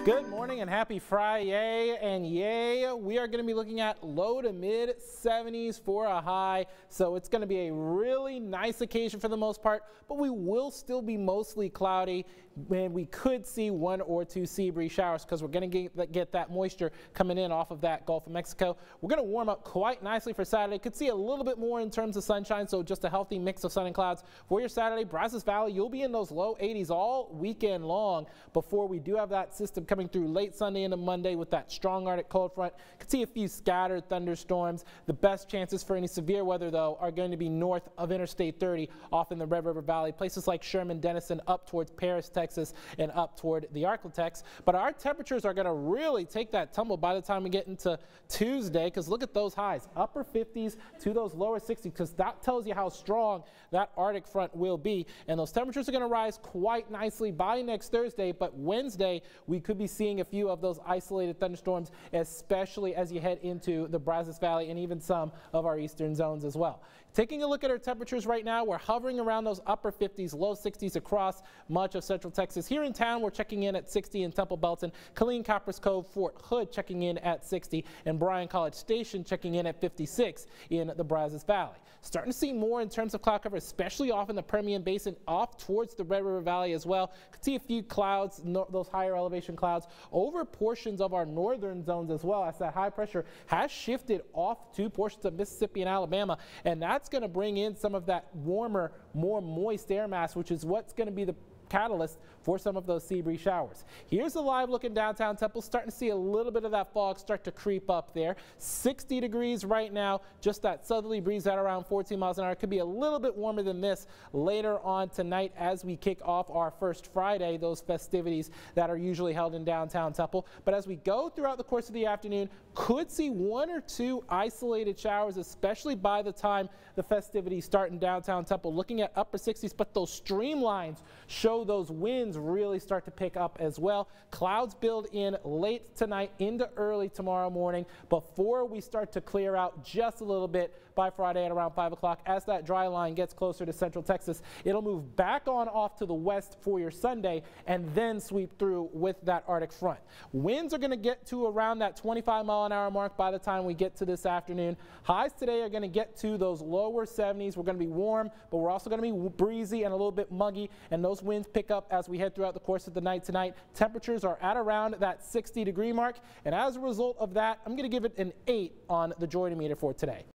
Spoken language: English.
Good morning and happy Friday, and yay, we are going to be looking at low to mid 70s for a high, so it's going to be a really nice occasion for the most part, but we will still be mostly cloudy, and we could see one or two sea breeze showers because we're going to get that moisture coming in off of that Gulf of Mexico. We're going to warm up quite nicely for Saturday. Could see a little bit more in terms of sunshine, so just a healthy mix of sun and clouds for your Saturday. Brazos Valley, you'll be in those low 80s all weekend long before we do have that system coming through late Sunday into Monday with that strong Arctic cold front. Could see a few scattered thunderstorms. The best chances for any severe weather, though, are going to be north of Interstate 30 off in the Red River Valley, places like Sherman, Denison, up towards Paris, Texas, and up toward the Arklatex. But our temperatures are going to really take that tumble by the time we get into Tuesday, because look at those highs, upper 50s to those lower 60s, because that tells you how strong that Arctic front will be. And those temperatures are going to rise quite nicely by next Thursday, but Wednesday we could be seeing a few of those isolated thunderstorms, especially as you head into the Brazos Valley and even some of our eastern zones as well. Taking a look at our temperatures right now, we're hovering around those upper 50s, low 60s across much of central Texas. Here in town, we're checking in at 60 in Temple Belton, Killeen, Copperas Cove, Fort Hood checking in at 60, and Bryan College Station checking in at 56 in the Brazos Valley. Starting to see more in terms of cloud cover, especially off in the Permian Basin, off towards the Red River Valley as well. Could see a few clouds, those higher elevation clouds, over portions of our northern zones as well, as that high pressure has shifted off to portions of Mississippi and Alabama, and that's going to bring in some of that warmer, more moist air mass, which is what's going to be the catalyst for some of those sea breeze showers. Here's a live look in downtown Temple. Starting to see a little bit of that fog start to creep up there. 60 degrees right now, just that southerly breeze at around 14 miles an hour. It could be a little bit warmer than this later on tonight as we kick off our first Friday, those festivities that are usually held in downtown Temple. But as we go throughout the course of the afternoon, could see one or two isolated showers, especially by the time the festivities start in downtown Temple. Looking at upper 60s, but those streamlines show those winds really start to pick up as well. Clouds build in late tonight into early tomorrow morning before we start to clear out just a little bit by Friday at around 5 o'clock. As that dry line gets closer to central Texas, it'll move back on off to the west for your Sunday and then sweep through with that Arctic front. Winds are going to get to around that 25-mile-an-hour mark by the time we get to this afternoon. Highs today are going to get to those lower 70s. We're going to be warm, but we're also going to be breezy and a little bit muggy, and those winds pick up as we head throughout the course of the night tonight. Temperatures are at around that 60-degree mark, and as a result of that, I'm going to give it an 8 on the Joy meter for today.